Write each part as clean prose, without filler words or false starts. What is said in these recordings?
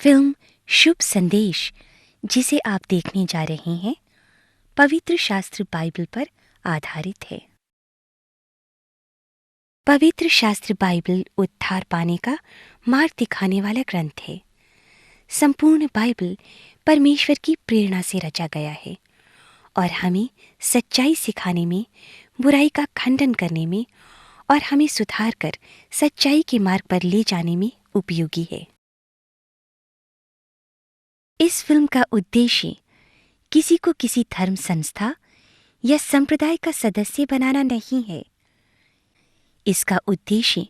Film शुभ संदेश, जिसे आप देखने जा रहे हैं, पवित्र शास्त्र बाइबल पर आधारित है। पवित्र शास्त्र बाइबल उद्धार पाने का मार्ग दिखाने वाला ग्रंथ है। संपूर्ण बाइबल परमेश्वर की प्रेरणा से रचा गया है और हमें सच्चाई सिखाने में, बुराई का खंडन करने में और हमें सुधार कर सच्चाई के मार्ग पर ले जाने में उपयोगी है। इस फिल्म का उद्देश्य किसी को किसी धर्म संस्था या संप्रदाय का सदस्य बनाना नहीं है। इसका उद्देश्य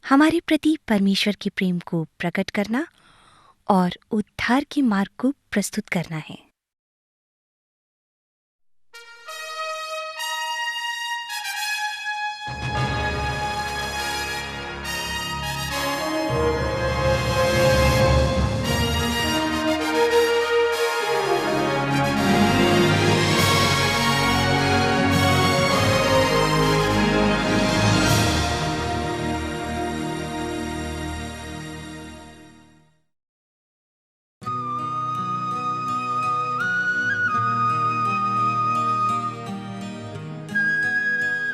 हमारे प्रति परमेश्वर के प्रेम को प्रकट करना और उद्धार के मार्ग को प्रस्तुत करना है।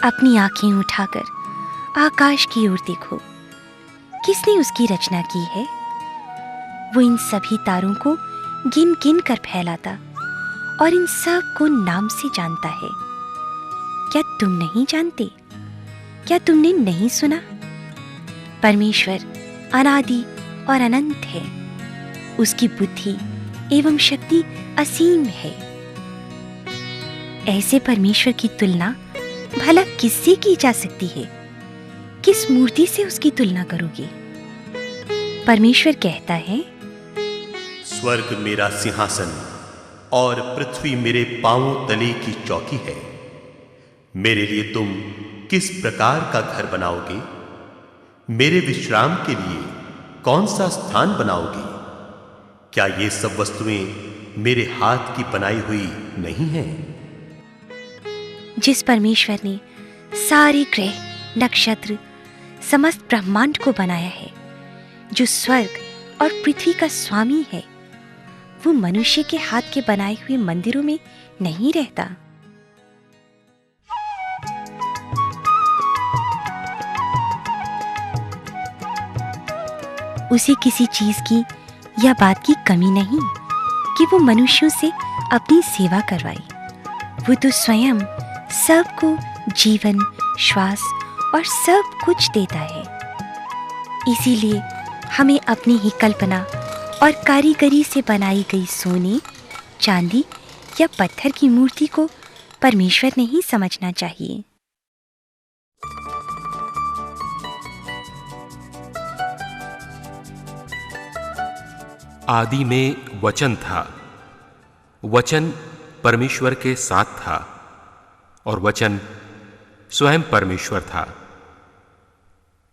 अपनी आंखें उठाकर आकाश की ओर देखो। किसने उसकी रचना की है? वो इन सभी तारों को गिन गिन कर फैलाता और इन सब को नाम से जानता है। क्या तुम नहीं जानते? क्या तुमने नहीं सुना? परमेश्वर अनादि और अनंत है। उसकी बुद्धि एवं शक्ति असीम है। ऐसे परमेश्वर की तुलना भला किससे की जा सकती है? किस मूर्ति से उसकी तुलना करोगे? परमेश्वर कहता है, स्वर्ग मेरा सिंहासन और पृथ्वी मेरे पांवों तले की चौकी है। मेरे लिए तुम किस प्रकार का घर बनाओगे? मेरे विश्राम के लिए कौन सा स्थान बनाओगे? क्या ये सब वस्तुएं मेरे हाथ की बनाई हुई नहीं हैं? जिस परमेश्वर ने सारे ग्रह, नक्षत्र, समस्त ब्रह्मांड को बनाया है, जो स्वर्ग और पृथ्वी का स्वामी है, वो मनुष्य के हाथ के बनाए हुए मंदिरों में नहीं रहता। उसे किसी चीज की या बात की कमी नहीं कि वो मनुष्यों से अपनी सेवा करवाए। वो तो स्वयं सबको जीवन, श्वास और सब कुछ देता है। इसीलिए हमें अपनी ही कल्पना और कारीगरी से बनाई गई सोने, चांदी या पत्थर की मूर्ति को परमेश्वर नहीं समझना चाहिए। आदि में वचन था, वचन परमेश्वर के साथ था और वचन स्वयं परमेश्वर था।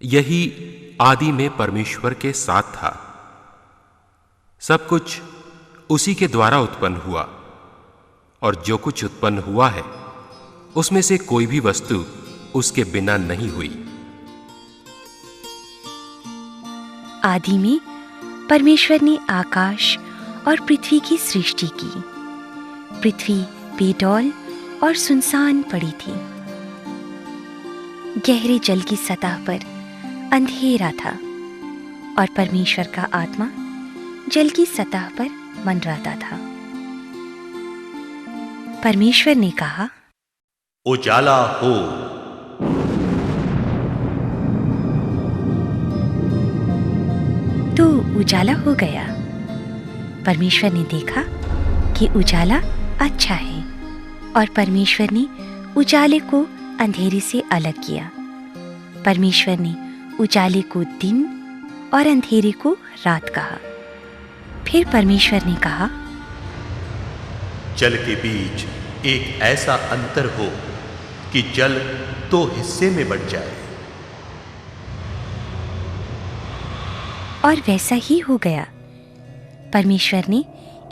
यही आदि में परमेश्वर के साथ था। सब कुछ उसी के द्वारा उत्पन्न हुआ और जो कुछ उत्पन्न हुआ है उसमें से कोई भी वस्तु उसके बिना नहीं हुई। आदि में परमेश्वर ने आकाश और पृथ्वी की सृष्टि की। पृथ्वी बेडौल और सुनसान पड़ी थी। गहरे जल की सतह पर अंधेरा था और परमेश्वर का आत्मा जल की सतह पर मंडराता था। परमेश्वर ने कहा, उजाला हो। तो उजाला हो गया। परमेश्वर ने देखा कि उजाला अच्छा है और परमेश्वर ने उजाले को अंधेरे से अलग किया। परमेश्वर ने उजाले को दिन और अंधेरे को रात कहा। फिर परमेश्वर ने कहा, जल के बीच एक ऐसा अंतर हो कि जल 2 हिस्से में बंट जाए। और वैसा ही हो गया। परमेश्वर ने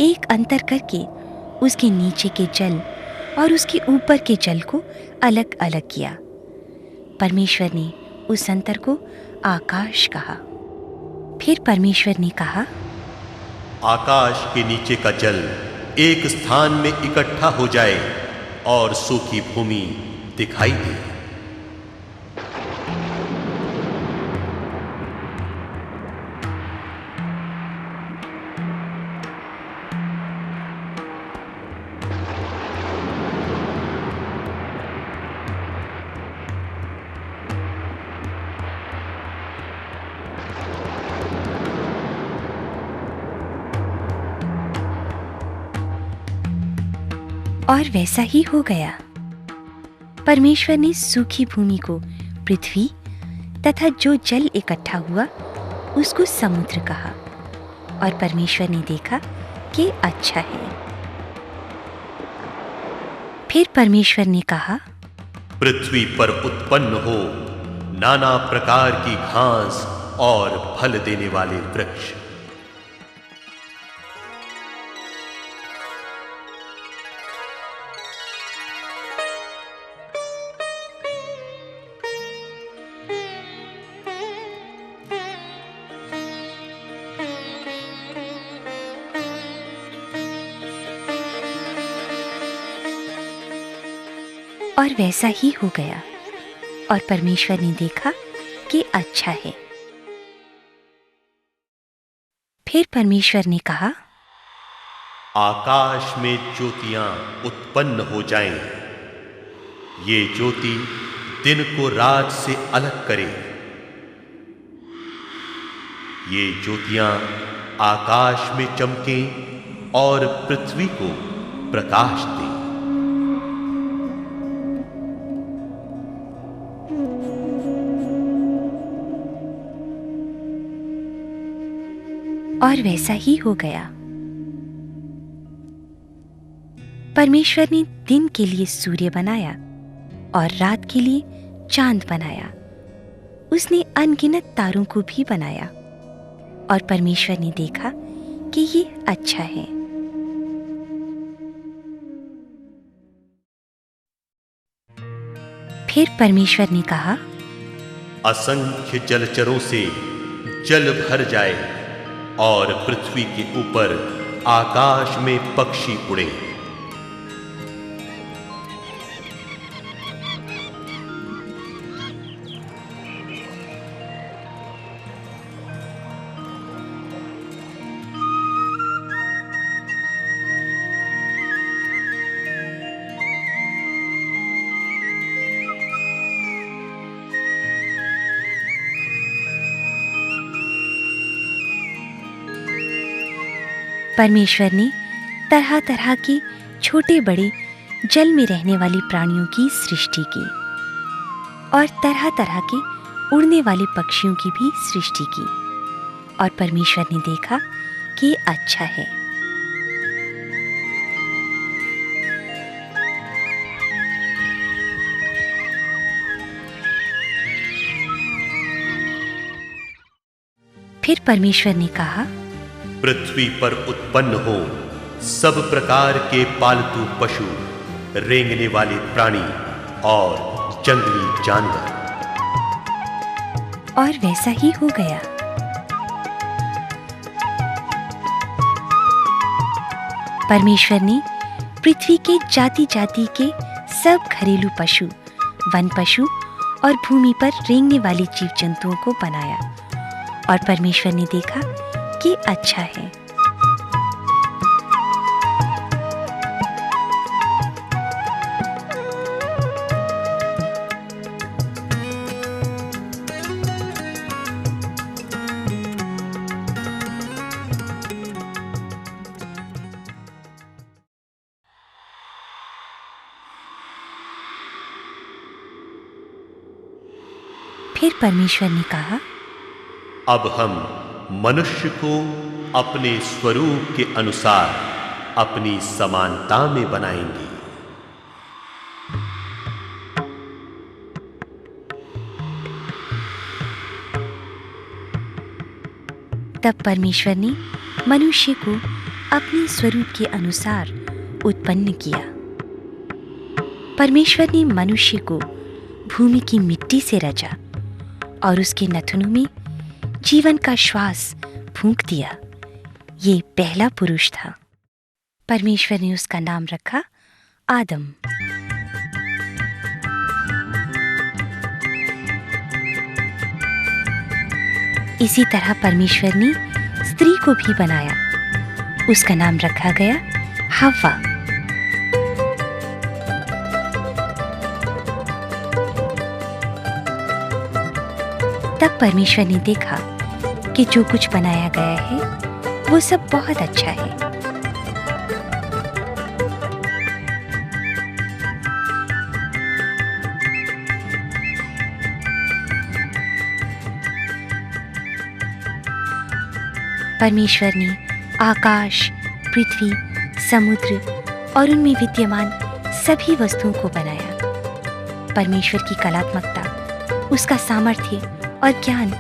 एक अंतर करके उसके नीचे के जल और उसके ऊपर के जल को अलग अलग किया। परमेश्वर ने उस अंतर को आकाश कहा। फिर परमेश्वर ने कहा, आकाश के नीचे का जल एक स्थान में इकट्ठा हो जाए और सूखी भूमि दिखाई दे। और वैसा ही हो गया। परमेश्वर ने सूखी भूमि को पृथ्वी तथा जो जल इकट्ठा हुआ उसको समुद्र कहा, और परमेश्वर ने देखा कि अच्छा है। फिर परमेश्वर ने कहा, पृथ्वी पर उत्पन्न हो नाना प्रकार की घास और फल देने वाले वृक्ष। और वैसा ही हो गया। और परमेश्वर ने देखा कि अच्छा है। फिर परमेश्वर ने कहा, आकाश में ज्योतियां उत्पन्न हो जाएं। ये ज्योति दिन को रात से अलग करे। ये ज्योतियां आकाश में चमकें और पृथ्वी को प्रकाश दें। और वैसा ही हो गया। परमेश्वर ने दिन के लिए सूर्य बनाया और रात के लिए चांद बनाया। उसने अनगिनत तारों को भी बनाया, और परमेश्वर ने देखा कि ये अच्छा है। फिर परमेश्वर ने कहा, असंख्य जलचरों से जल भर जाए और पृथ्वी के ऊपर आकाश में पक्षी उड़े। परमेश्वर ने तरह तरह के छोटे बड़े जल में रहने वाली प्राणियों की सृष्टि की, और तरह तरह के उड़ने वाले पक्षियों की भी सृष्टि की। और परमेश्वर ने देखा कि अच्छा है। फिर परमेश्वर ने कहा, पृथ्वी पर उत्पन्न हो सब प्रकार के पालतू पशु, रेंगने वाले प्राणी और जंगली जानवर। और वैसा ही हो गया। परमेश्वर ने पृथ्वी के जाति जाति के सब घरेलू पशु, वन पशु और भूमि पर रेंगने वाले जीव जंतुओं को बनाया, और परमेश्वर ने देखा कि अच्छा है। फिर परमेश्वर ने कहा, अब हम मनुष्य को अपने स्वरूप के अनुसार अपनी समानता में बनाएंगे। तब परमेश्वर ने मनुष्य को अपने स्वरूप के अनुसार उत्पन्न किया। परमेश्वर ने मनुष्य को भूमि की मिट्टी से रचा और उसके नथनों में जीवन का श्वास फूंक दिया। ये पहला पुरुष था। परमेश्वर ने उसका नाम रखा आदम। इसी तरह परमेश्वर ने स्त्री को भी बनाया। उसका नाम रखा गया हव्वा। तब परमेश्वर ने देखा कि जो कुछ बनाया गया है वो सब बहुत अच्छा है। परमेश्वर ने आकाश, पृथ्वी, समुद्र और उनमें विद्यमान सभी वस्तुओं को बनाया। परमेश्वर की कलात्मकता, उसका सामर्थ्य और ज्ञान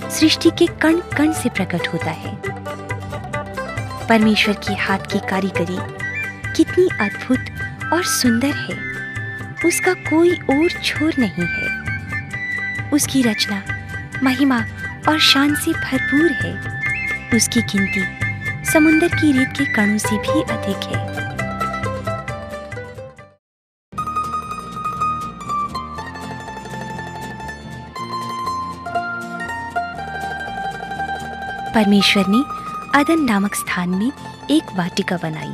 सृष्टि के कण कण से प्रकट होता है। परमेश्वर के हाथ की कारीगरी कितनी अद्भुत और सुंदर है। उसका कोई और छोर नहीं है। उसकी रचना महिमा और शान से भरपूर है। उसकी गिनती समुद्र की रेत के कणों से भी अधिक है। परमेश्वर ने अदन नामक स्थान में एक वाटिका बनाई।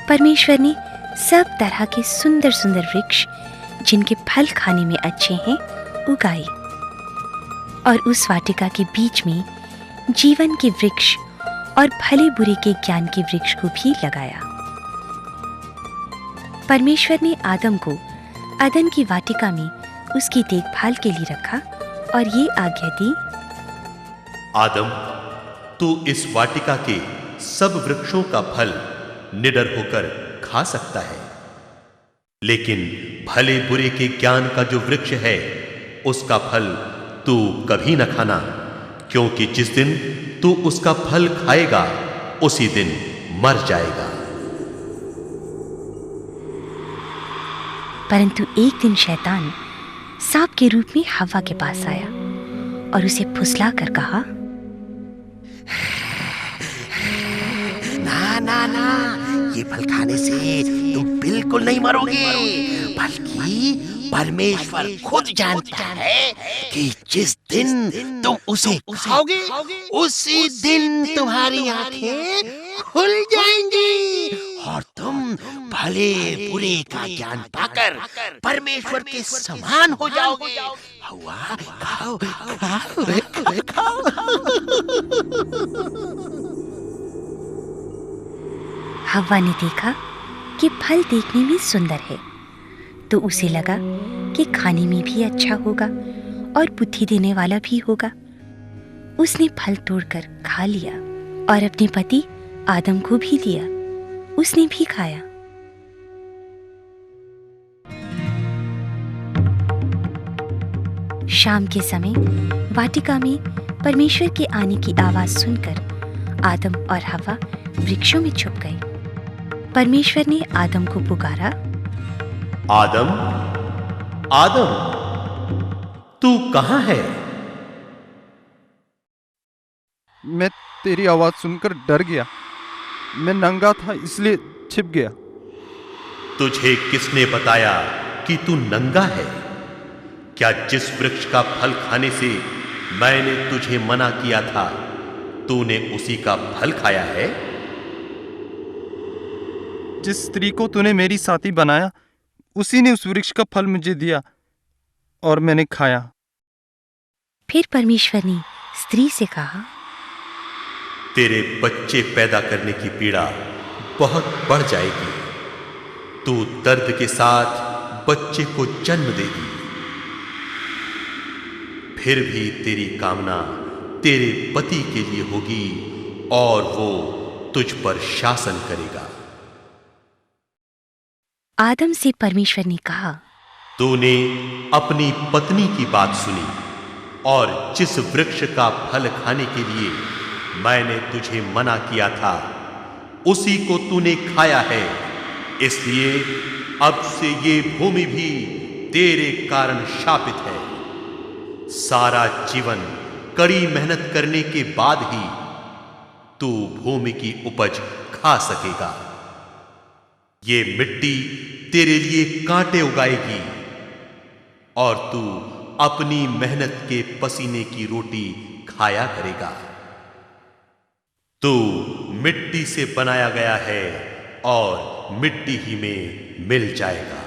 परमेश्वर ने सब तरह के सुंदर सुंदर वृक्ष जिनके फल खाने में अच्छे हैं उगाए, और उस वाटिका के बीच में जीवन के वृक्ष और भले बुरे के ज्ञान के वृक्ष को भी लगाया। परमेश्वर ने आदम को अदन की वाटिका में उसकी देखभाल के लिए रखा और ये आज्ञा दी, आदम, तू इस वाटिका के सब वृक्षों का फल निडर होकर खा सकता है, लेकिन भले बुरे के ज्ञान का जो वृक्ष है उसका फल तू कभी न खाना, क्योंकि जिस दिन तू उसका फल खाएगा उसी दिन मर जाएगा। परंतु एक दिन शैतान सांप के रूप में हव्वा के पास आया और उसे फुसला कर कहा, ना ना ना, ये फल खाने से तुम बिल्कुल नहीं मरोगे, बल्कि परमेश्वर खुद जानता है कि जिस दिन तुम उसे खाओगे उसी दिन तुम्हारी आंखें खुल जाएंगी और तुम भले बुरे का ज्ञान पाकर परमेश्वर के समान हो जाओगे। हव्वा, खाओ खाओ खाओ। हव्वा ने देखा कि फल देखने में सुंदर है, तो उसे लगा कि खाने में भी अच्छा होगा और बुद्धि देने वाला भी होगा। उसने फल तोड़कर खा लिया और अपने पति आदम को भी दिया। उसने भी खाया। शाम के समय वाटिका में परमेश्वर के आने की आवाज सुनकर आदम और हव्वा वृक्षों में छुप गए। परमेश्वर ने आदम को पुकारा, आदम, आदम, तू कहां है? मैं तेरी आवाज सुनकर डर गया। मैं नंगा था इसलिए छिप गया। तुझे किसने बताया कि तू नंगा है? क्या जिस वृक्ष का फल खाने से मैंने तुझे मना किया था तूने उसी का फल खाया है? जिस स्त्री को तूने मेरी साथी बनाया उसी ने उस वृक्ष का फल मुझे दिया और मैंने खाया। फिर परमेश्वर ने स्त्री से कहा, तेरे बच्चे पैदा करने की पीड़ा बहुत बढ़ जाएगी। तू दर्द के साथ बच्चे को जन्म देगी। फिर भी तेरी कामना तेरे पति के लिए होगी और वो तुझ पर शासन करेगा। आदम से परमेश्वर ने कहा, तूने अपनी पत्नी की बात सुनी और जिस वृक्ष का फल खाने के लिए मैंने तुझे मना किया था उसी को तूने खाया है। इसलिए अब से ये भूमि भी तेरे कारण शापित है। सारा जीवन कड़ी मेहनत करने के बाद ही तू भूमि की उपज खा सकेगा। ये मिट्टी तेरे लिए कांटे उगाएगी और तू अपनी मेहनत के पसीने की रोटी खाया करेगा। तू मिट्टी से बनाया गया है और मिट्टी ही में मिल जाएगा।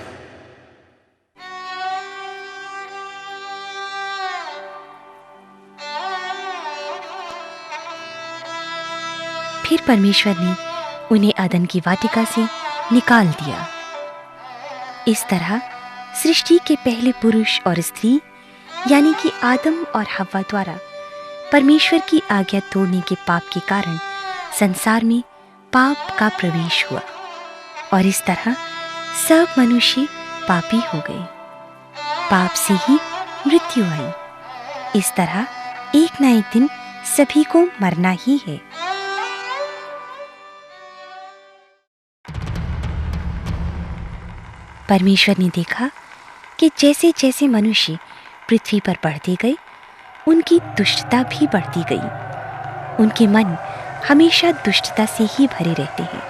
फिर परमेश्वर ने उन्हें अदन की वाटिका से निकाल दिया। इस तरह सृष्टि के पहले पुरुष और स्त्री यानी कि आदम और हव्वा द्वारा परमेश्वर की आज्ञा तोड़ने के पाप के कारण संसार में पाप का प्रवेश हुआ और इस तरह सब मनुष्य पापी हो गए। पाप से ही मृत्यु आई। इस तरह एक ना एक दिन सभी को मरना ही है। परमेश्वर ने देखा कि जैसे जैसे मनुष्य पृथ्वी पर बढ़ते गए, उनकी दुष्टता भी बढ़ती गई। उनके मन हमेशा दुष्टता से ही भरे रहते हैं।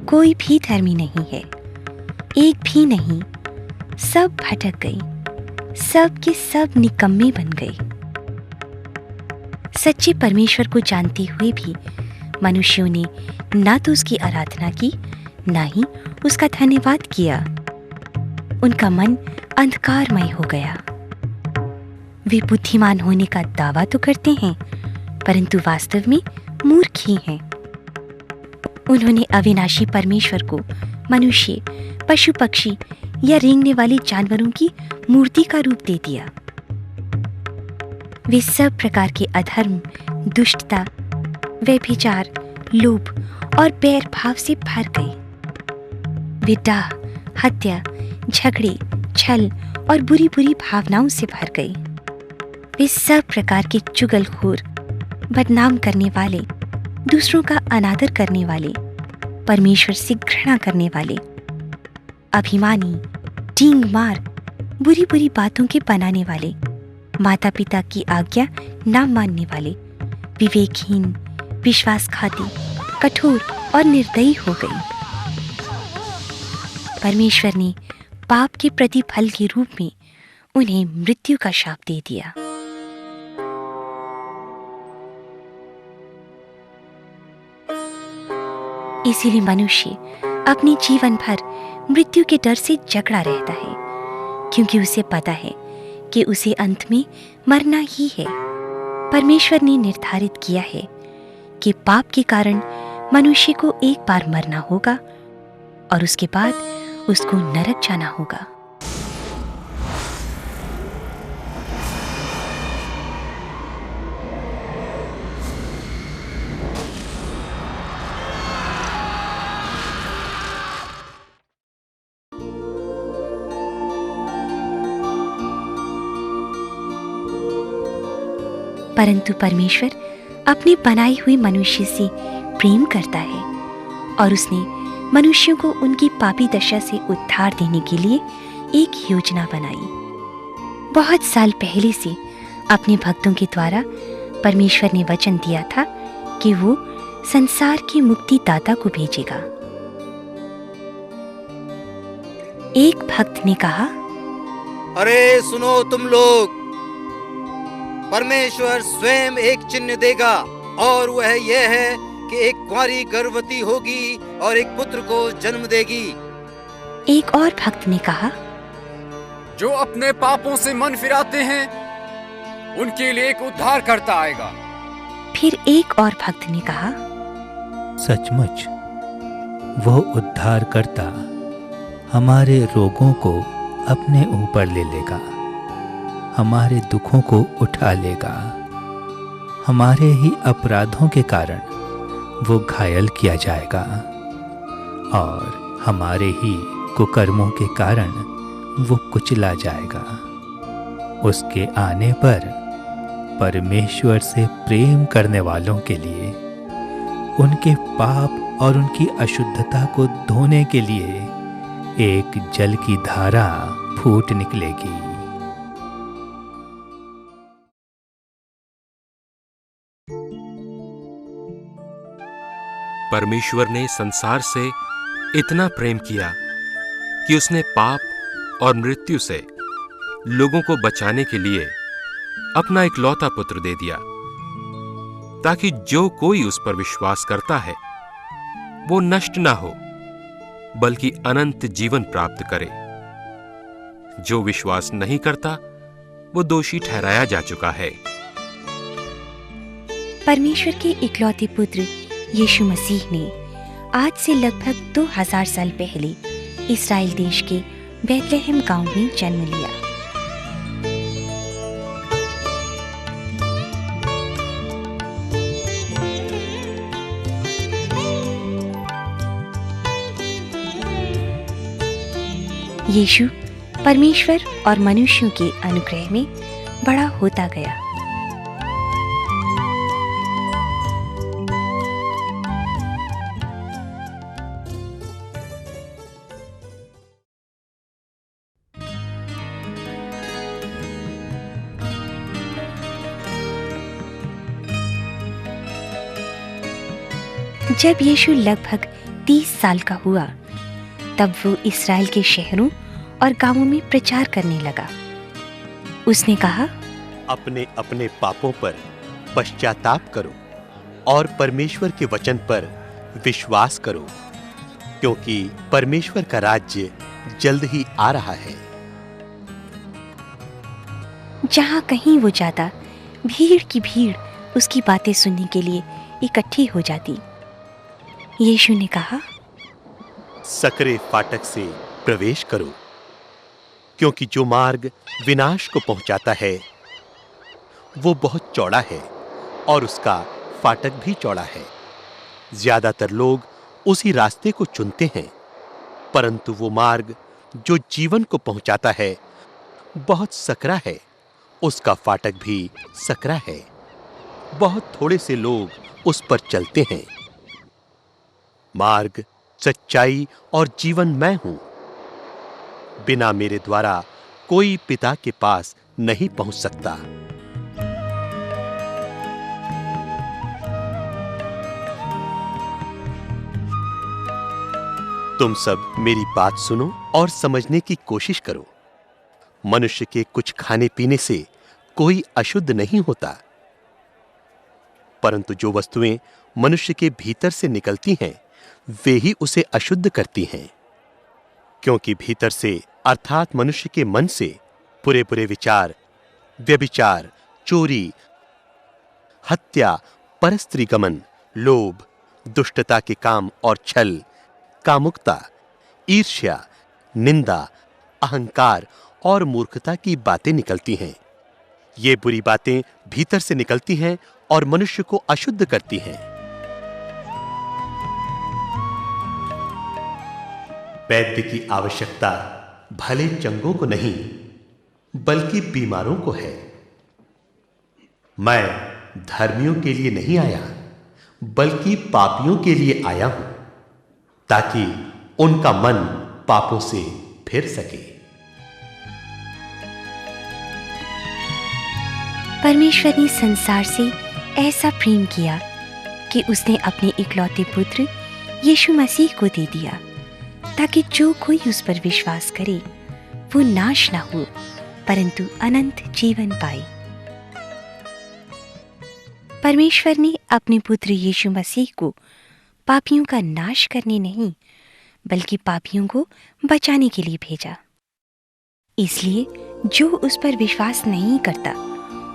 कोई भी धर्मी नहीं है, एक भी नहीं। सब भटक गए, सब के सब निकम्मे बन गए। सच्चे परमेश्वर को जानते हुए भी मनुष्यों ने ना तो उसकी आराधना की, ना ही उसका धन्यवाद किया। उनका मन अंधकारमय हो गया। वे बुद्धिमान होने का दावा तो करते हैं, परंतु वास्तव में मूर्ख ही हैं। उन्होंने अविनाशी परमेश्वर को मनुष्य, पशु पक्षी या रेंगने वाले जानवरों की मूर्ति का रूप दे दिया। वे सब प्रकार के अधर्म, दुष्टता, व्यभिचार, लोभ और बैर भाव से भर गए। वे डाह, हत्या, झगड़े, छल और बुरी बुरी भावनाओं से भर गए। वे सब प्रकार के चुगलखोर, बदनाम करने वाले, दूसरों का अनादर करने वाले, परमेश्वर से घृणा करने वाले, अभिमानी, डींग मार, बुरी बुरी बातों के बनाने वाले, माता पिता की आज्ञा ना मानने वाले, विवेकहीन, विश्वासघाती, कठोर और निर्दयी हो गई। परमेश्वर ने पाप के प्रतिफल के रूप में उन्हें मृत्यु का शाप दे दिया। इसीलिए मनुष्य अपने जीवन भर मृत्यु के डर से जकड़ा रहता है, क्योंकि उसे पता है कि उसे अंत में मरना ही है। परमेश्वर ने निर्धारित किया है कि पाप के कारण मनुष्य को एक बार मरना होगा और उसके बाद उसको नरक जाना होगा। परंतु परमेश्वर अपने बनाए हुए मनुष्य से प्रेम करता है और उसने मनुष्यों को उनकी पापी दशा से उद्धार देने के लिए एक योजना बनाई। बहुत साल पहले से अपने भक्तों के द्वारा परमेश्वर ने वचन दिया था कि वो संसार के मुक्तिदाता को भेजेगा। एक भक्त ने कहा, अरे सुनो तुम लोग, परमेश्वर स्वयं एक चिन्ह देगा और वह यह है कि एक कुंवारी गर्भवती होगी और एक पुत्र को जन्म देगी। एक और भक्त ने कहा, जो अपने पापों से मन फिराते हैं उनके लिए एक उद्धारकर्ता आएगा। फिर एक और भक्त ने कहा, सचमुच वो उद्धारकर्ता हमारे रोगों को अपने ऊपर ले लेगा, हमारे दुखों को उठा लेगा। हमारे ही अपराधों के कारण वो घायल किया जाएगा और हमारे ही कुकर्मों के कारण वो कुचला जाएगा। उसके आने पर परमेश्वर से प्रेम करने वालों के लिए उनके पाप और उनकी अशुद्धता को धोने के लिए एक जल की धारा फूट निकलेगी। परमेश्वर ने संसार से इतना प्रेम किया कि उसने पाप और मृत्यु से लोगों को बचाने के लिए अपना इकलौता पुत्र दे दिया, ताकि जो कोई उस पर विश्वास करता है वो नष्ट ना हो बल्कि अनंत जीवन प्राप्त करे। जो विश्वास नहीं करता वो दोषी ठहराया जा चुका है। परमेश्वर के इकलौते पुत्र यीशु मसीह ने आज से लगभग 2000 साल पहले इस्राएल देश के बैतलहम गांव में जन्म लिया। यीशु परमेश्वर और मनुष्यों के अनुग्रह में बड़ा होता गया। जब यीशु लगभग 30 साल का हुआ, तब वो इस्राएल के शहरों और गांवों में प्रचार करने लगा। उसने कहा, अपने अपने पापों पर पश्चाताप करो और परमेश्वर के वचन पर विश्वास करो, क्योंकि परमेश्वर का राज्य जल्द ही आ रहा है। जहां कहीं वो जाता, भीड़ की भीड़ उसकी बातें सुनने के लिए इकट्ठी हो जाती। यीशु ने कहा, सकरे फाटक से प्रवेश करो, क्योंकि जो मार्ग विनाश को पहुंचाता है वो बहुत चौड़ा है और उसका फाटक भी चौड़ा है। ज्यादातर लोग उसी रास्ते को चुनते हैं, परंतु वो मार्ग जो जीवन को पहुंचाता है बहुत सकरा है, उसका फाटक भी सकरा है। बहुत थोड़े से लोग उस पर चलते हैं। मार्ग, सच्चाई और जीवन मैं हूं। बिना मेरे द्वारा कोई पिता के पास नहीं पहुंच सकता। तुम सब मेरी बात सुनो और समझने की कोशिश करो। मनुष्य के कुछ खाने पीने से कोई अशुद्ध नहीं होता, परंतु जो वस्तुएं मनुष्य के भीतर से निकलती हैं वे ही उसे अशुद्ध करती हैं, क्योंकि भीतर से अर्थात मनुष्य के मन से बुरे बुरे विचार, व्यभिचार, चोरी, हत्या, परस्त्री गमन, लोभ, दुष्टता के काम और छल, कामुकता, ईर्ष्या, निंदा, अहंकार और मूर्खता की बातें निकलती हैं। ये बुरी बातें भीतर से निकलती हैं और मनुष्य को अशुद्ध करती हैं। वैद्य की आवश्यकता भले चंगों को नहीं बल्कि बीमारों को है। मैं धर्मियों के लिए नहीं आया बल्कि पापियों के लिए आया हूं, ताकि उनका मन पापों से फिर सके। परमेश्वर ने संसार से ऐसा प्रेम किया कि उसने अपने इकलौते पुत्र यीशु मसीह को दे दिया, ताकि जो कोई उस पर विश्वास करे वो नाश ना हो परंतु अनंत जीवन पाए। परमेश्वर ने अपने पुत्र यीशु मसीह को पापियों का नाश करने नहीं बल्कि पापियों को बचाने के लिए भेजा। इसलिए जो उस पर विश्वास नहीं करता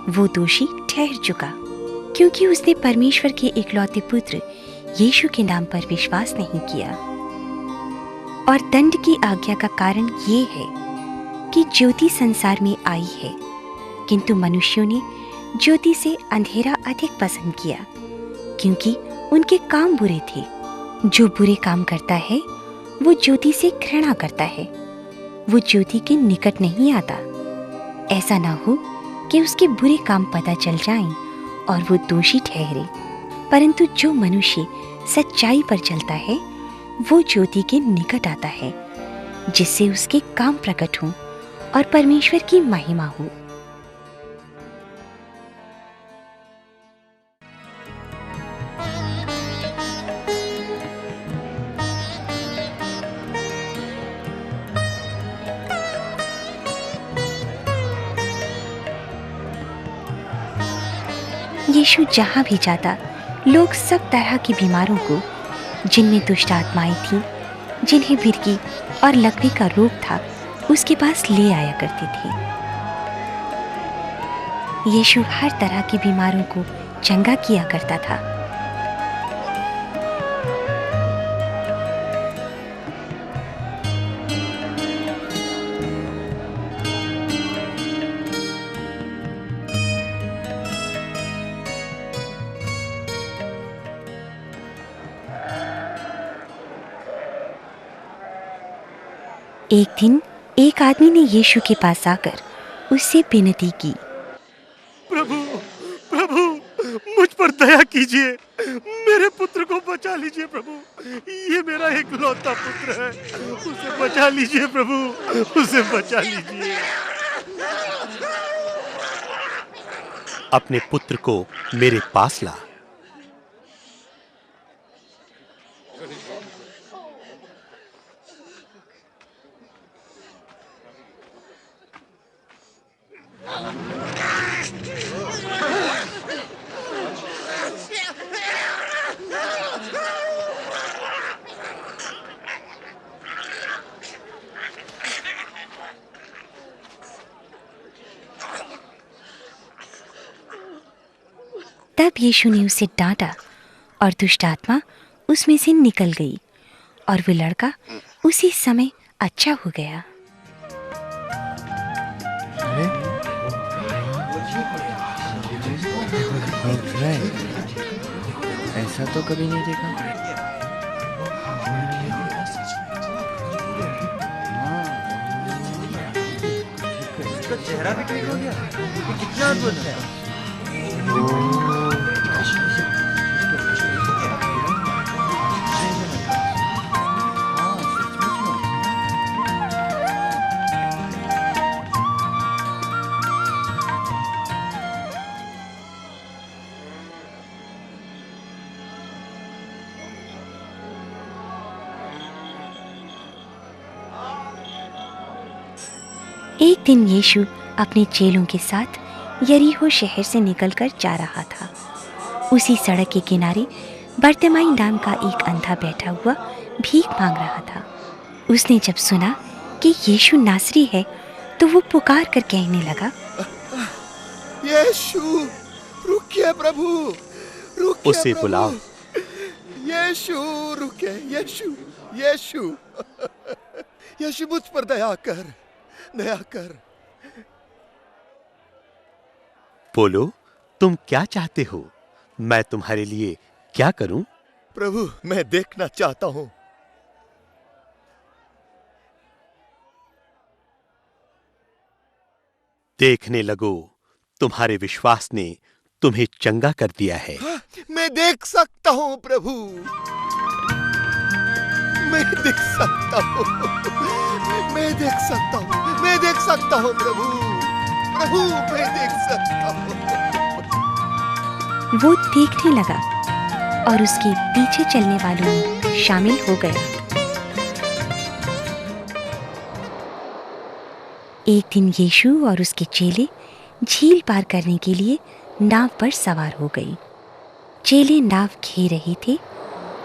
वो दोषी ठहर चुका, क्योंकि उसने परमेश्वर के इकलौते पुत्र यीशु के नाम पर विश्वास नहीं किया। और दंड की आज्ञा का कारण ये है कि ज्योति संसार में आई है, किंतु मनुष्यों ने ज्योति से अंधेरा अधिक पसंद किया, क्योंकि उनके काम बुरे थे। जो बुरे काम करता है वो ज्योति से घृणा करता है, वो ज्योति के निकट नहीं आता, ऐसा ना हो कि उसके बुरे काम पता चल जाएं और वो दोषी ठहरे। परंतु जो मनुष्य सच्चाई पर चलता है वो ज्योति के निकट आता है, जिससे उसके काम प्रकट हों और परमेश्वर की महिमा हो। यीशु जहाँ भी जाता, लोग सब तरह की बीमारों को, जिनमें दुष्ट आत्माएं थीं, जिन्हें मिर्गी और लकवे का रोग था, उसके पास ले आया करते थे। यीशु हर तरह की बीमारों को चंगा किया करता था। एक दिन एक आदमी ने यीशु के पास आकर उससे विनती की, प्रभु, प्रभु, मुझ पर दया कीजिए, मेरे पुत्र को बचा लीजिए प्रभु। ये मेरा इकलौता पुत्र है, उसे बचा लीजिए प्रभु, उसे बचा लीजिए। अपने पुत्र को मेरे पास ला। तब यीशु ने उसे डांटा और दुष्ट आत्मा उसमें से निकल गई और वो लड़का उसी समय अच्छा हो गया। ऐसा तो कभी नहीं देखा। इसका चेहरा भी ठीक हो गया, कितना अद्भुत है। एक दिन यीशु अपने चेलों के साथ यरीहो शहर से निकलकर जा रहा था। उसी सड़क के किनारे बर्तिमाई नाम का एक अंधा बैठा हुआ भीख मांग रहा था। उसने जब सुना कि यीशु नासरी है, तो वो पुकार कर कहने लगा, यीशु, रुकिए प्रभु, रुकिए उसे बुलाओ। यीशु, रुकिए, यीशु, यीशु, यीशु, मुझ पर दया कर, दया कर। बोलो, तुम क्या चाहते हो? मैं तुम्हारे लिए क्या करूं? प्रभु, मैं देखना चाहता हूं। देखने लगो, तुम्हारे विश्वास ने तुम्हें चंगा कर दिया है। मैं देख सकता हूं प्रभु, मैं देख सकता हूं, मैं देख सकता हूं, मैं देख सकता हूं प्रभु, प्रभु, मैं देख सकता हूं। वो देखने लगा और उसके पीछे चलने वालों में शामिल हो गया। एक दिन यीशु और उसके चेले झील पार करने के लिए नाव पर सवार हो गए। चेले नाव घेर रहे थे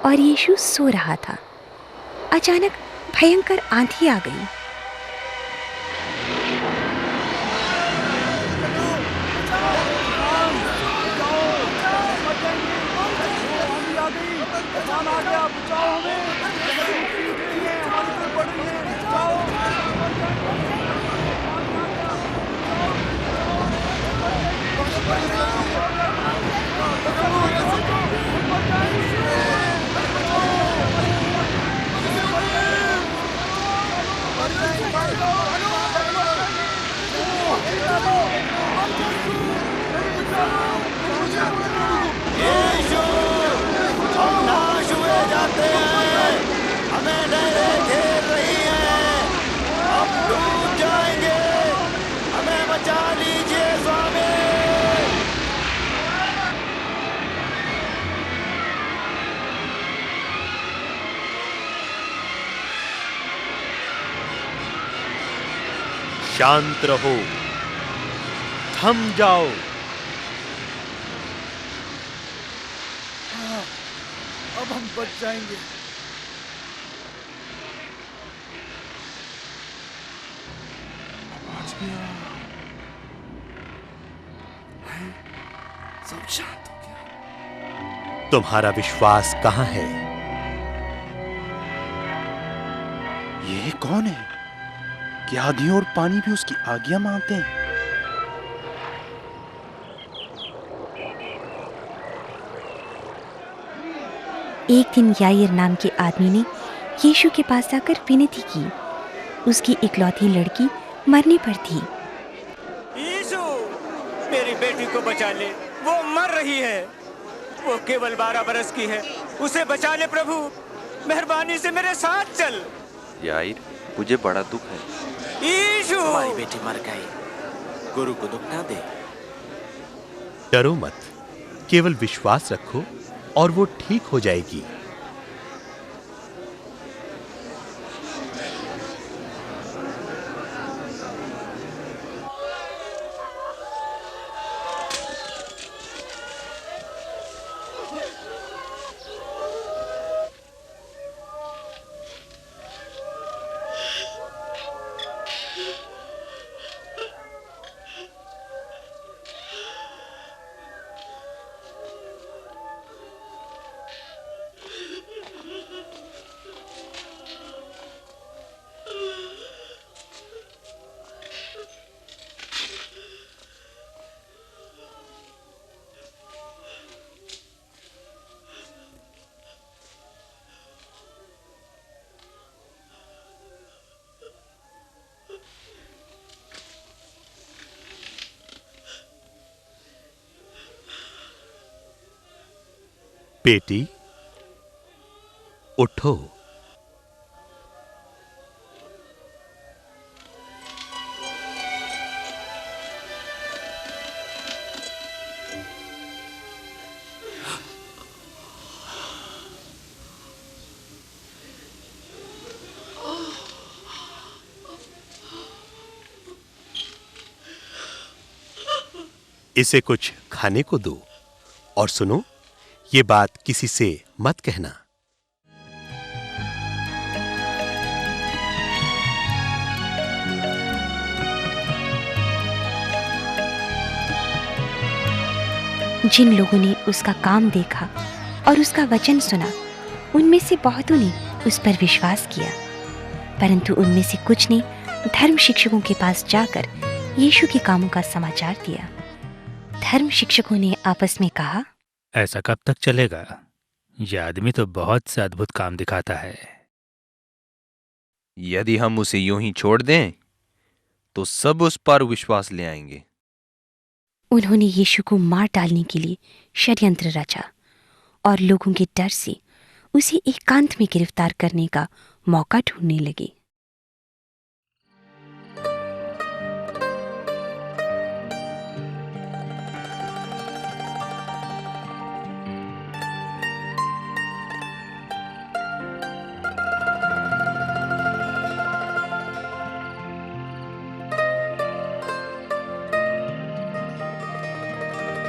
और यीशु सो रहा था। अचानक भयंकर आंधी आ गई। शांत रहो, थम जाओ। बच जाएंगे। आवाज भी सब शांत हो गया। तुम्हारा विश्वास कहां है? ये कौन है कि आधी और पानी भी उसकी आज्ञा मानते हैं? एक दिन याईर नाम के आदमी ने यीशु के पास आकर विनती की। उसकी इकलौती लड़की मरने पर थी। यीशु, मेरी बेटी को बचा ले, वो मर रही है। वो केवल 12 बरस की है, उसे बचा ले प्रभु। मेहरबानी से मेरे साथ चल। याईर, मुझे बड़ा दुख है। यीशु, तुम्हारी बेटी मर गई, गुरु को दुख ना दे। डरो मत, केवल विश्वास रखो और वो ठीक हो जाएगी। बेटी, उठो। इसे कुछ खाने को दो और सुनो, ये बात किसी से मत कहना। जिन लोगों ने उसका काम देखा और उसका वचन सुना, उनमें से बहुतों ने उस पर विश्वास किया, परंतु उनमें से कुछ ने धर्म शिक्षकों के पास जाकर यीशु के कामों का समाचार दिया। धर्म शिक्षकों ने आपस में कहा, ऐसा कब तक चलेगा? यह आदमी तो बहुत से अद्भुत काम दिखाता है। यदि हम उसे यूं ही छोड़ दें तो सब उस पर विश्वास ले आएंगे। उन्होंने यीशु को मार डालने के लिए षड्यंत्र रचा और लोगों के डर से उसे एकांत में गिरफ्तार करने का मौका ढूंढने लगे।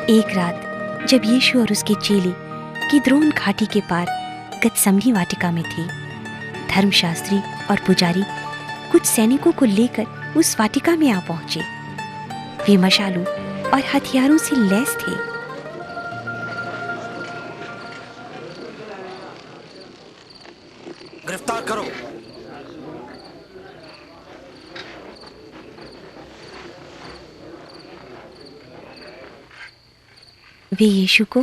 एक रात जब यीशु और उसके चेले किद्रोन घाटी के पार गतसमनी वाटिका में थे, धर्मशास्त्री और पुजारी कुछ सैनिकों को लेकर उस वाटिका में आ पहुंचे। वे मशालों और हथियारों से लैस थे। गिरफ्तार करो। वे यीशु को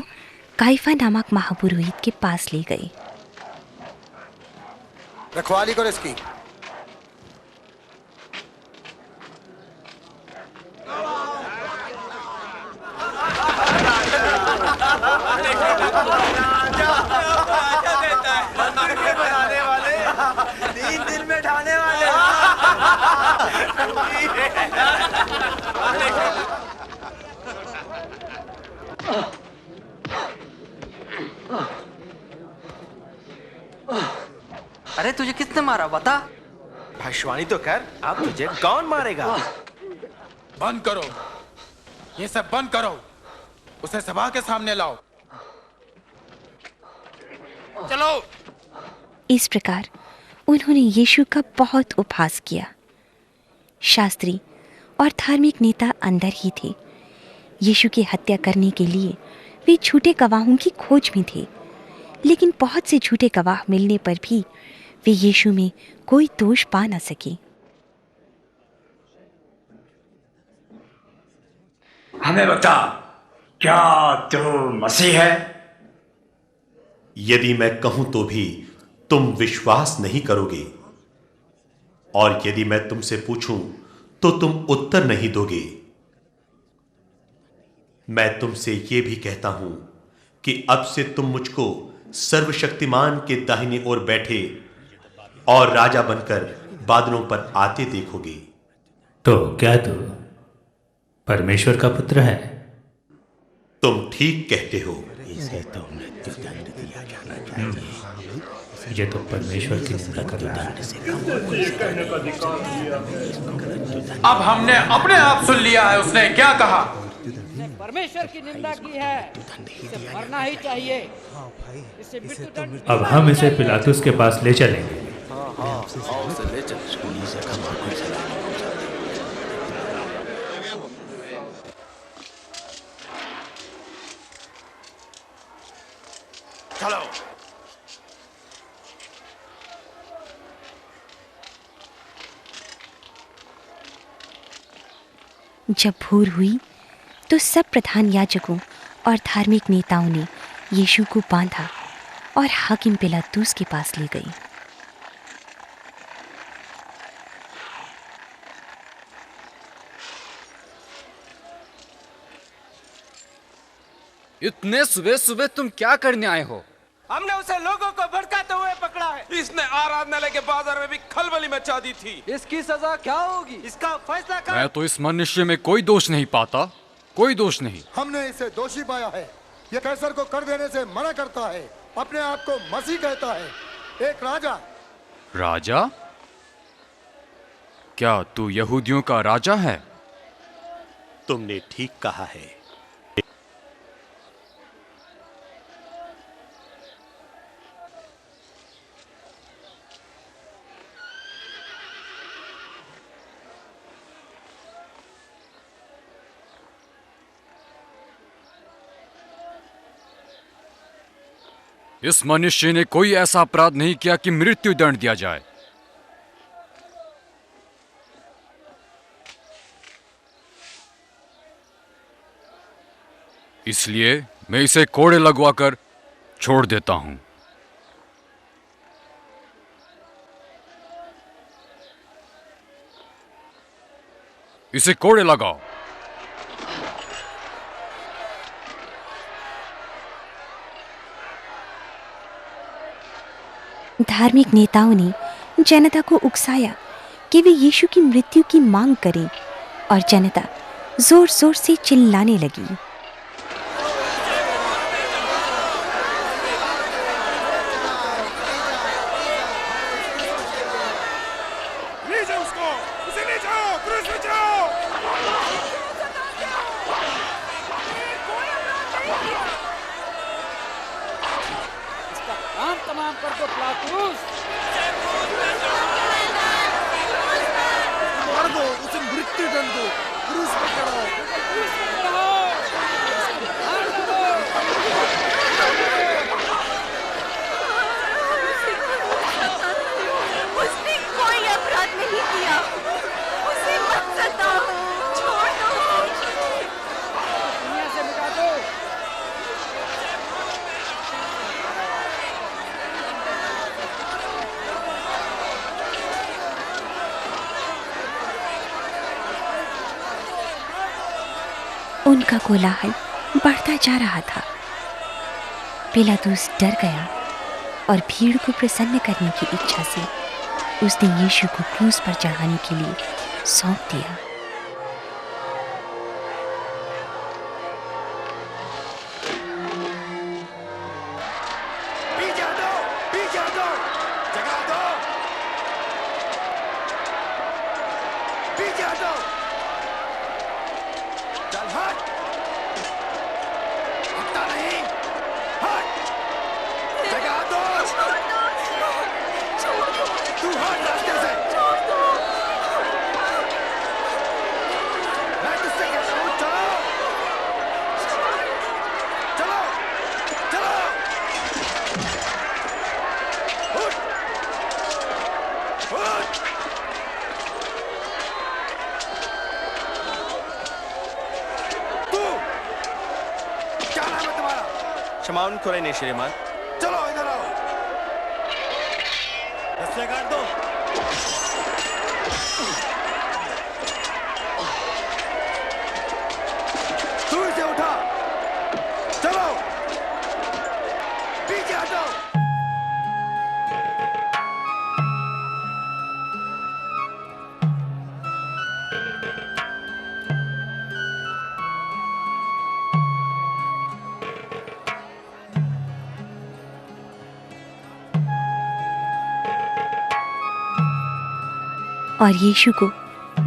काइफा नामक महापुरोहित के पास ले गए। रखवाली करो इसकी। बनाने वाले 3 दिन में ढाने वाले। अरे तुझे किसने मारा बता? भविष्यवाणी तो कर, अब तुझे कौन मारेगा? बंद करो, ये सब बंद करो। उसे सभा के सामने लाओ। चलो। इस प्रकार उन्होंने यीशु का बहुत उपहास किया। शास्त्री और धार्मिक नेता अंदर ही थे। यीशु की हत्या करने के लिए वे झूठे गवाहों की खोज में थे, लेकिन बहुत से झूठे गवाह मिलने पर भी वे यीशु में कोई दोष पा न सके। हमें बता, क्या तू मसीह है? यदि मैं कहूं तो भी तुम विश्वास नहीं करोगे, और यदि मैं तुमसे पूछूं तो तुम उत्तर नहीं दोगे। मैं तुमसे यह भी कहता हूं कि अब से तुम मुझको सर्वशक्तिमान के दाहिने ओर बैठे और राजा बनकर बादलों पर आते देखोगे। तो क्या तू परमेश्वर का पुत्र है? तुम ठीक कहते हो। इसे तो मृत्युदंड दिया जाना चाहिए। ये तो परमेश्वर की निंदा कर रहा है। अब हमने अपने आप सुन लिया है उसने क्या कहा। परमेश्वर की निंदा की है, इसे मरना ही चाहिए। इसे मृत्युदंड। अब हम इसे पिलातुस के पास ले चलेंगे। ले चल। चलो। जब भोर हुई तो सब प्रधान याजकों और धार्मिक नेताओं ने यीशु को बांधा और हाकिम पिलातुस के पास ले गए। इतने सुबह सुबह तुम क्या करने आए हो? हमने उसे लोगों को भड़काते हुए पकड़ा है। इसने आराधनालय के बाजार में भी खलबली मचा दी थी। इसकी सजा क्या होगी? इसका फैसला कर। मैं तो इस मनुष्य में कोई दोष नहीं पाता, कोई दोष नहीं। हमने इसे दोषी पाया है। ये कैसर को कर देने से मना करता है, अपने आप को मसीह कहता है, एक राजा। राजा? क्या तू यहूदियों का राजा है? तुमने ठीक कहा है। इस मनुष्य ने कोई ऐसा अपराध नहीं किया कि मृत्यु दंड दिया जाए। इसलिए मैं इसे कोड़े लगवाकर छोड़ देता हूं। इसे कोड़े लगाओ। धार्मिक नेताओं ने जनता को उकसाया कि वे यीशु की मृत्यु की मांग करें, और जनता जोर जोर से चिल्लाने लगी। ले जाओ उसको, उसे ले जाओ, क्रूस पे जाओ। इसका काम तमाम कर दो पिलातुस। मार दो उसे, मृत्युदंड दो, क्रूस पे चढ़ाओ। उसने कोई अपराध नहीं किया, उसे मत सताओ, छोड़ दो। दुनिया से मिटा दो। उनका कोलाहल बढ़ता जा रहा था। पिलातुस डर गया और भीड़ को प्रसन्न करने की इच्छा से उसने यीशु को क्रूस पर चढ़ाने के लिए सौंप दिया। पीछे हटो, पीछे हटो, जगा दो, पीछे हटो, चल हट, हटता नहीं, हट, जगा दो। क्षमावन करें श्रीमान। चलो इधर आओ। रस्से काट दो। तू इसे उठा। चलो पीछे हटो। और यीशु को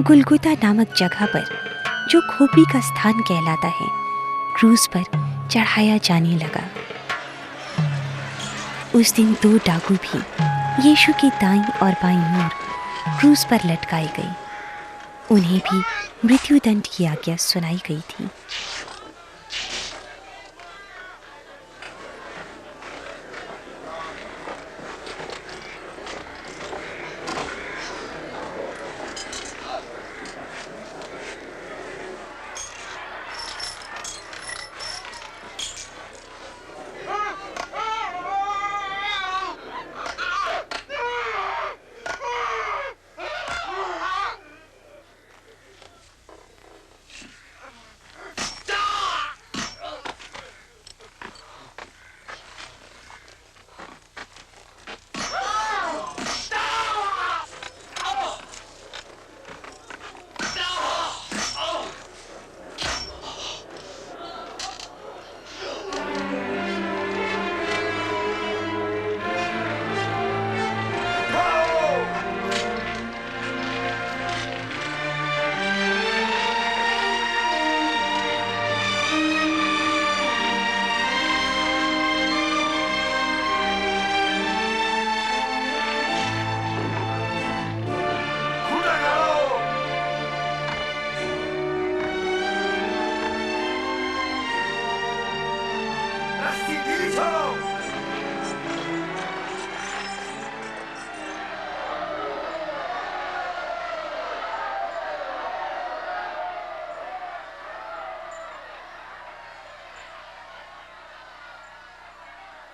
गुलगुता नामक जगह पर, जो खोपड़ी का स्थान कहलाता है, क्रूस पर चढ़ाया जाने लगा। उस दिन 2 डाकू भी यीशु की दाईं और बाईं ओर क्रूस पर लटकाए गए। उन्हें भी मृत्युदंड की आज्ञा सुनाई गई थी।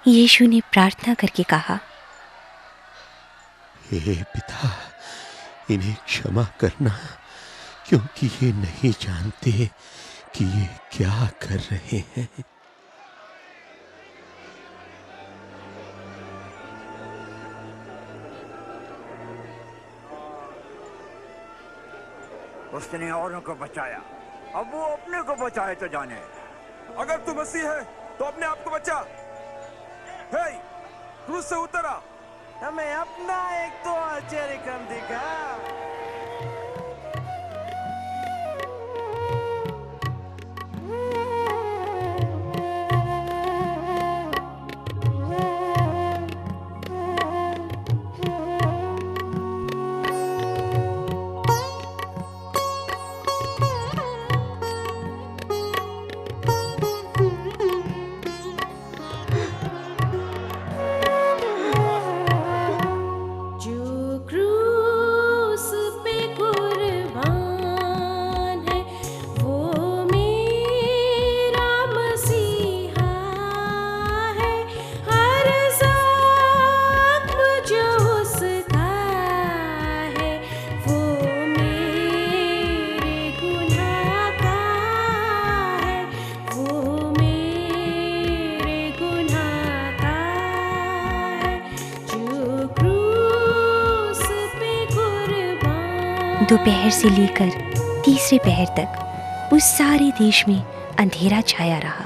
यीशु ने प्रार्थना करके कहा, हे पिता, इन्हें क्षमा करना, क्योंकि ये नहीं जानते कि ये क्या कर रहे हैं। उसने औरों को बचाया, अब वो अपने को बचाए तो जाने। अगर तू मसीह है तो अपने आप को बचा। हे, क्रूस से उतर आ। हमें अपना एक तो आश्चर्य काम दिखा। दोपहर से लेकर तीसरे पहर तक उस सारे देश में अंधेरा छाया रहा।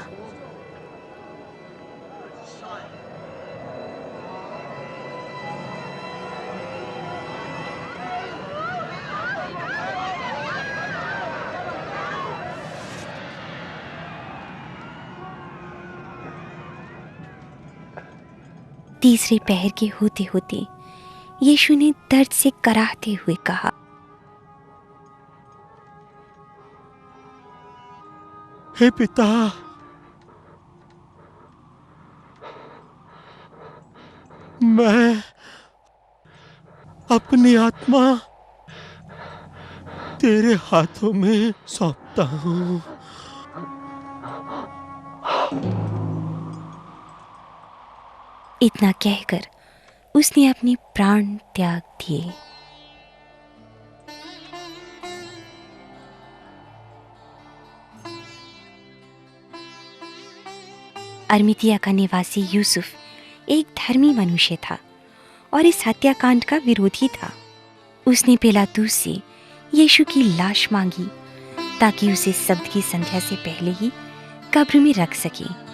तीसरे पहर के होते होते यीशु ने दर्द से कराहते हुए कहा, हे पिता, मैं अपनी आत्मा तेरे हाथों में सौंपता हूं। इतना कहकर उसने अपने प्राण त्याग दिए। अरमितिया का निवासी यूसुफ एक धर्मी मनुष्य था और इस हत्याकांड का विरोधी था। उसने पिलातूस से यीशु की लाश मांगी ताकि उसे शब्द की संध्या से पहले ही कब्र में रख सके।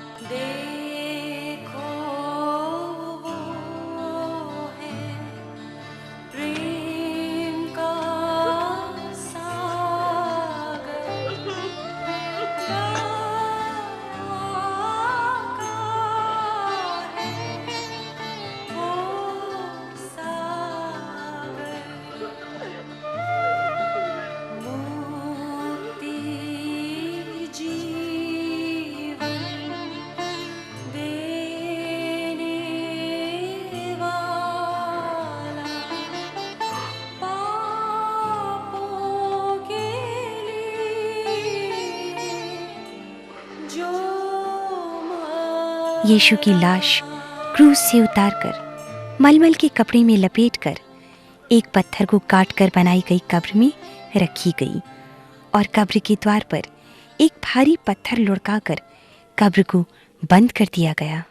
यीशु की लाश क्रूस से उतारकर मलमल के कपड़े में लपेटकर एक पत्थर को काटकर बनाई गई कब्र में रखी गई और कब्र के द्वार पर एक भारी पत्थर लुढ़काकर कब्र को बंद कर दिया गया।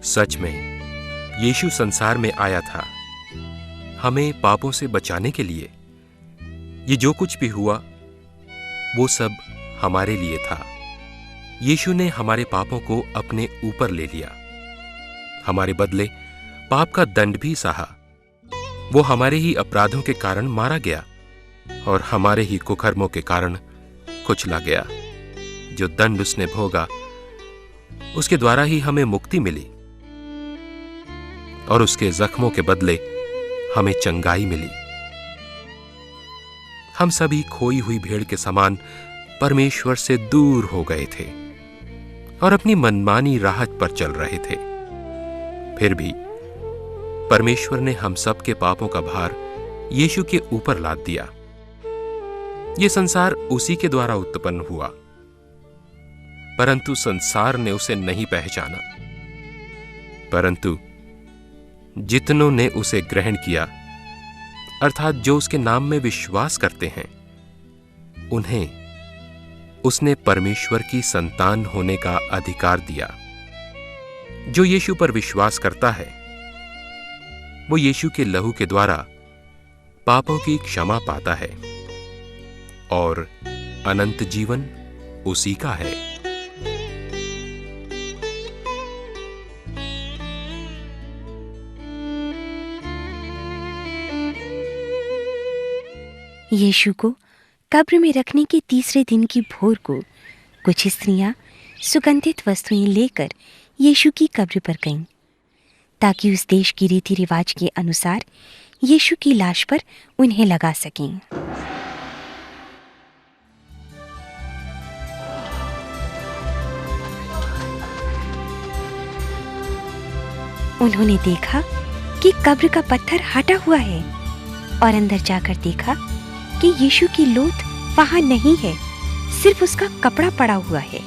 सच में यीशु संसार में आया था हमें पापों से बचाने के लिए। ये जो कुछ भी हुआ वो सब हमारे लिए था। यीशु ने हमारे पापों को अपने ऊपर ले लिया, हमारे बदले पाप का दंड भी सहा। वो हमारे ही अपराधों के कारण मारा गया और हमारे ही कुकर्मों के कारण कुचला गया। जो दंड उसने भोगा उसके द्वारा ही हमें मुक्ति मिली और उसके जख्मों के बदले हमें चंगाई मिली। हम सभी खोई हुई भेड़ के समान परमेश्वर से दूर हो गए थे और अपनी मनमानी राहत पर चल रहे थे। फिर भी परमेश्वर ने हम सब के पापों का भार यीशु के ऊपर लाद दिया। यह संसार उसी के द्वारा उत्पन्न हुआ, परंतु संसार ने उसे नहीं पहचाना। परंतु जितनों ने उसे ग्रहण किया, अर्थात जो उसके नाम में विश्वास करते हैं, उन्हें उसने परमेश्वर की संतान होने का अधिकार दिया। जो यीशु पर विश्वास करता है वो यीशु के लहू के द्वारा पापों की क्षमा पाता है और अनंत जीवन उसी का है। यीशु को कब्र में रखने के तीसरे दिन की भोर को कुछ स्त्रियां सुगंधित वस्तुएं लेकर यीशु की कब्र पर गईं, ताकि उस देश की रीति रिवाज के अनुसार यीशु की लाश पर उन्हें लगा सकें। उन्होंने देखा कि कब्र का पत्थर हटा हुआ है और अंदर जाकर देखा कि यीशु की लोथ वहां नहीं है, सिर्फ उसका कपड़ा पड़ा हुआ है।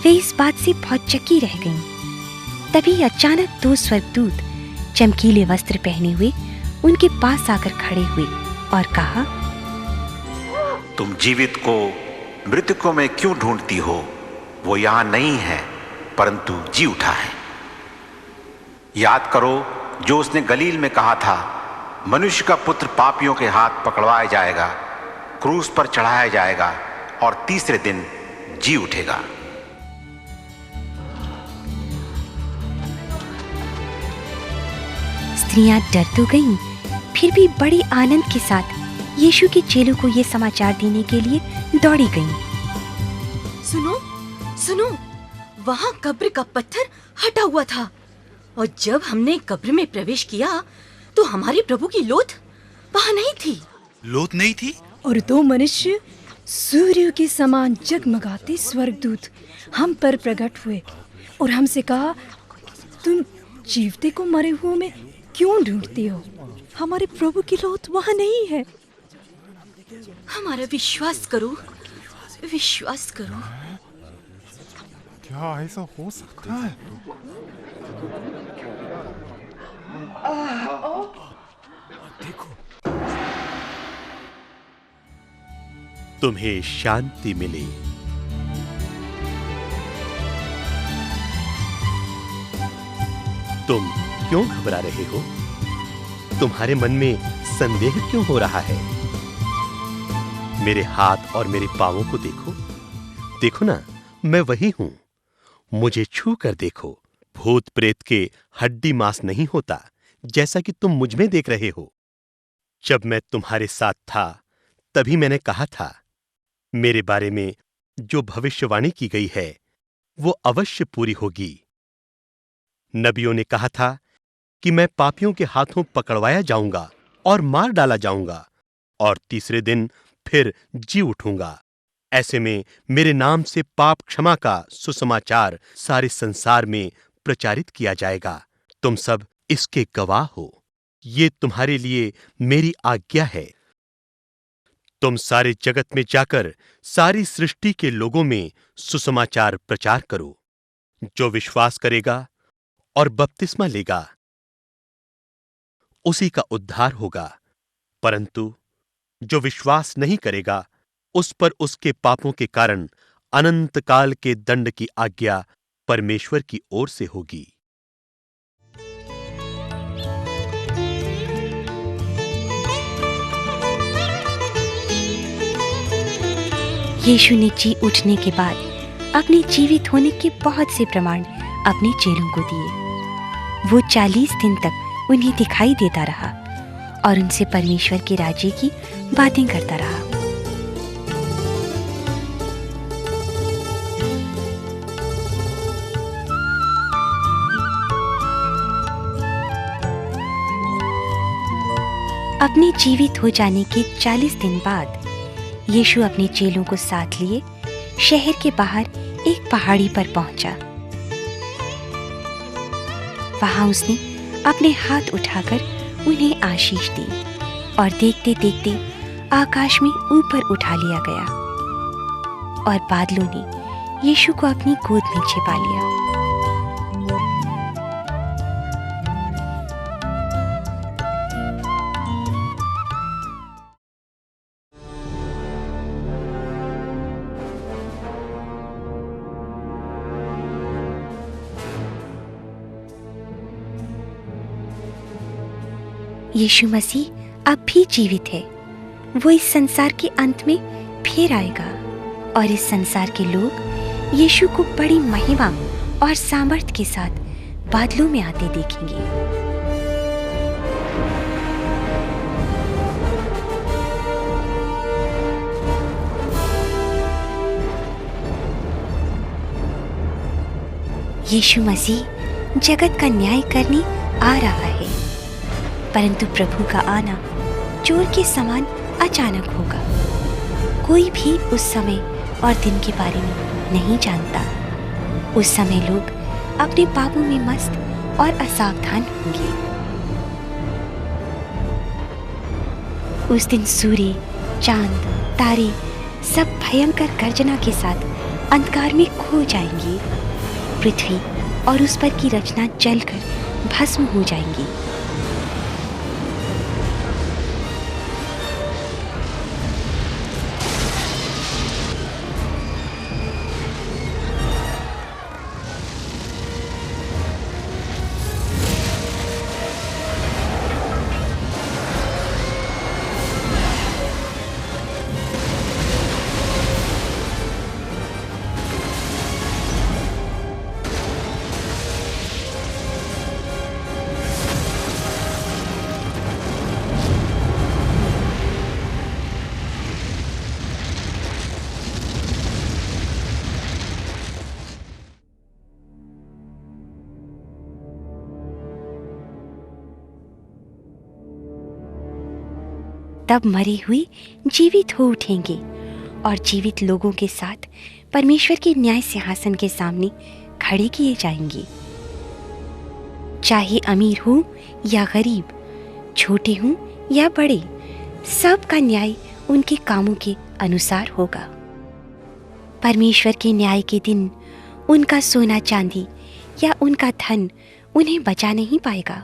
वे इस बात से बहुत चकी रह गईं। तभी अचानक दो स्वर्गदूत चमकीले वस्त्र पहने हुए उनके पास आकर खड़े हुए और कहा, तुम जीवित को मृतकों में क्यों ढूंढती हो? वो यहां नहीं है परंतु जी उठा है। याद करो जो उसने गलील में कहा था, मनुष्य का पुत्र पापियों के हाथ पकड़वाया जाएगा, क्रूस पर चढ़ाया जाएगा और तीसरे दिन जी उठेगा। स्त्रियां डर तो गईं, फिर भी बड़े आनंद के साथ यीशु के चेलों को यह समाचार देने के लिए दौड़ी गईं। सुनो, सुनो, वहाँ कब्र का पत्थर हटा हुआ था और जब हमने कब्र में प्रवेश किया तो हमारे प्रभु की लोथ वहाँ नहीं थी। लोथ नहीं थी? और दो मनुष्य सूर्य के समान जगमगाते स्वर्गदूत हम पर प्रकट हुए और हमसे कहा, तुम जीवते को मरे हुए में क्यों ढूंढती हो? हमारे प्रभु की लौट वहाँ नहीं है। हमारा विश्वास करो, विश्वास करो। क्या ऐसा हो सकता है? देखो, तुम्हें शांति मिले। तुम क्यों घबरा रहे हो? तुम्हारे मन में संदेह क्यों हो रहा है? मेरे हाथ और मेरे पांवों को देखो। देखो ना, मैं वही हूं। मुझे छू कर देखो। भूत प्रेत के हड्डी मांस नहीं होता, जैसा कि तुम मुझ में देख रहे हो। जब मैं तुम्हारे साथ था, तभी मैंने कहा था, मेरे बारे में जो भविष्यवाणी की गई है वो अवश्य पूरी होगी। नबियों ने कहा था कि मैं पापियों के हाथों पकड़वाया जाऊंगा और मार डाला जाऊंगा और तीसरे दिन फिर जी उठूंगा। ऐसे में मेरे नाम से पाप क्षमा का सुसमाचार सारे संसार में प्रचारित किया जाएगा। तुम सब इसके गवाह हो। ये तुम्हारे लिए मेरी आज्ञा है। तुम सारे जगत में जाकर सारी सृष्टि के लोगों में सुसमाचार प्रचार करो। जो विश्वास करेगा और बपतिस्मा लेगा, उसी का उद्धार होगा, परंतु जो विश्वास नहीं करेगा, उस पर उसके पापों के कारण अनंत काल के दंड की आज्ञा परमेश्वर की ओर से होगी। यीशु ने जी उठने के बाद अपने जीवित होने के बहुत से प्रमाण अपने चेलों को दिए। वो 40 दिन तक उन्हें दिखाई देता रहा और उनसे परमेश्वर के राज्य की बातें करता रहा। अपने जीवित हो जाने के 40 दिन बाद यीशु अपने चेलों को साथ लिए शहर के बाहर एक पहाड़ी पर पहुंचा। वहां उसने अपने हाथ उठाकर उन्हें आशीष दी और देखते देखते आकाश में ऊपर उठा लिया गया और बादलों ने यीशु को अपनी गोद में छिपा लिया। यीशु मसीह अब भी जीवित है। वो इस संसार के अंत में फिर आएगा और इस संसार के लोग यीशु को बड़ी महिमा और सामर्थ के साथ बादलों में आते देखेंगे। यीशु मसीह जगत का न्याय करने आ रहा है, परंतु प्रभु का आना चोर के समान अचानक होगा। कोई भी उस समय और दिन के बारे में नहीं जानता। उस समय लोग अपने पापों में मस्त और असावधान होंगे। उस दिन सूर्य, चांद, तारे सब भयंकर गर्जना के साथ अंधकार में खो जाएंगे। पृथ्वी और उस पर की रचना जलकर भस्म हो जाएंगी। तब मरे हुए जीवित हो उठेंगे और जीवित लोगों के साथ परमेश्वर के न्याय सिंहासन के सामने खड़े किए जाएंगे। चाहे अमीर हो या गरीब, छोटे हों या बड़े, सबका न्याय उनके कामों के अनुसार होगा। परमेश्वर के न्याय के दिन उनका सोना चांदी या उनका धन उन्हें बचा नहीं पाएगा।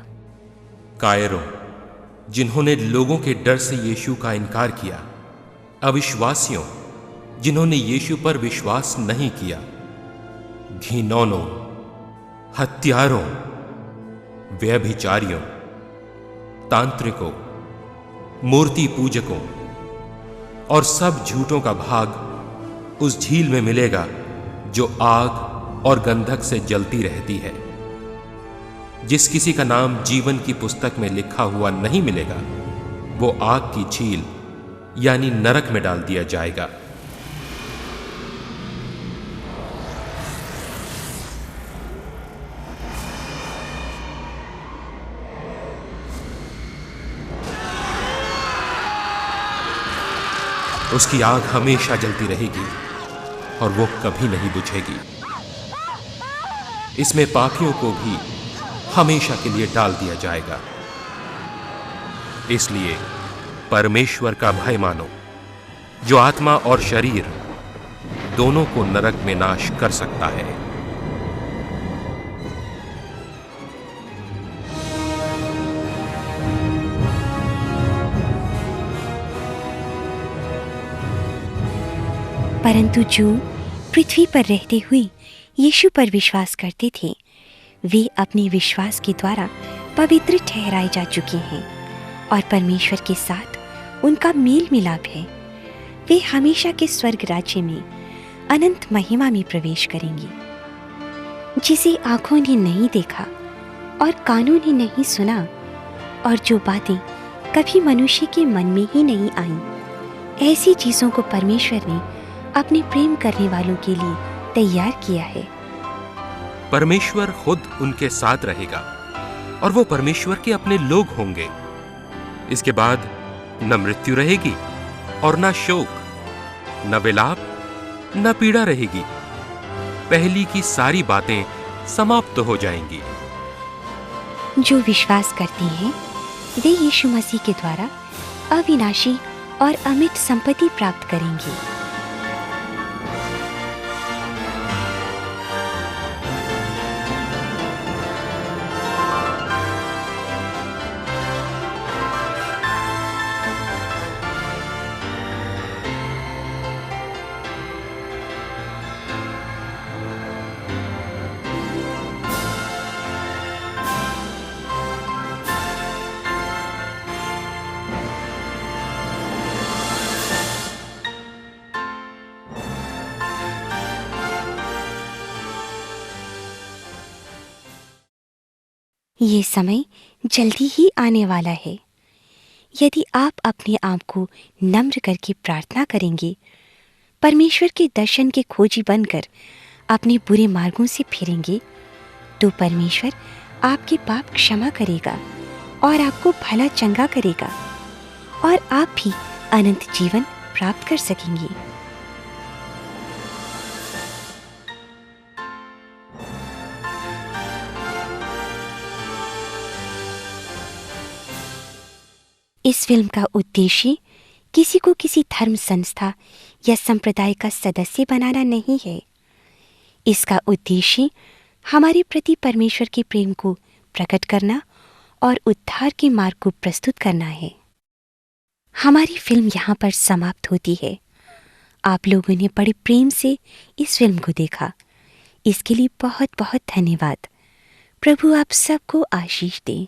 कायरों, जिन्होंने लोगों के डर से यीशु का इनकार किया, अविश्वासियों, जिन्होंने यीशु पर विश्वास नहीं किया, घिनौनों, हत्यारों, व्यभिचारियों, तांत्रिकों, मूर्ति पूजकों और सब झूठों का भाग उस झील में मिलेगा जो आग और गंधक से जलती रहती है। जिस किसी का नाम जीवन की पुस्तक में लिखा हुआ नहीं मिलेगा, वो आग की झील यानी नरक में डाल दिया जाएगा। उसकी आग हमेशा जलती रहेगी और वो कभी नहीं बुझेगी। इसमें पापियों को भी हमेशा के लिए डाल दिया जाएगा। इसलिए परमेश्वर का भय मानो, जो आत्मा और शरीर दोनों को नरक में नाश कर सकता है। परंतु जो पृथ्वी पर रहते हुए यीशु पर विश्वास करते थे, वे अपने विश्वास के द्वारा पवित्र ठहराए जा चुके हैं और परमेश्वर के साथ उनका मेल मिलाप है। वे हमेशा के स्वर्ग राज्य में अनंत महिमा में प्रवेश करेंगे, जिसे आंखों ने नहीं देखा और कानों ने नहीं सुना, और जो बातें कभी मनुष्य के मन में ही नहीं आईं। ऐसी चीजों को परमेश्वर ने अपने प्रेम करने वालों के लिए तैयार किया है। परमेश्वर खुद उनके साथ रहेगा और वो परमेश्वर के अपने लोग होंगे। इसके बाद न मृत्यु रहेगी और न शोक, न विलाप, न पीड़ा रहेगी। पहली की सारी बातें समाप्त हो जाएंगी। जो विश्वास करते हैं वे यीशु मसीह के द्वारा अविनाशी और अमिट संपत्ति प्राप्त करेंगे। ये समय जल्दी ही आने वाला है। यदि आप अपने आप को नम्र करके प्रार्थना करेंगे, परमेश्वर के दर्शन के खोजी बनकर अपने बुरे मार्गों से फिरेंगे, तो परमेश्वर आपके पाप क्षमा करेगा और आपको भला चंगा करेगा और आप भी अनंत जीवन प्राप्त कर सकेंगे। इस फिल्म का उद्देश्य किसी को किसी धर्म संस्था या संप्रदाय का सदस्य बनाना नहीं है। इसका उद्देश्य हमारे प्रति परमेश्वर के प्रेम को प्रकट करना और उद्धार के मार्ग को प्रस्तुत करना है। हमारी फिल्म यहाँ पर समाप्त होती है। आप लोगों ने बड़े प्रेम से इस फिल्म को देखा, इसके लिए बहुत बहुत धन्यवाद। प्रभु आप सबको आशीष दे।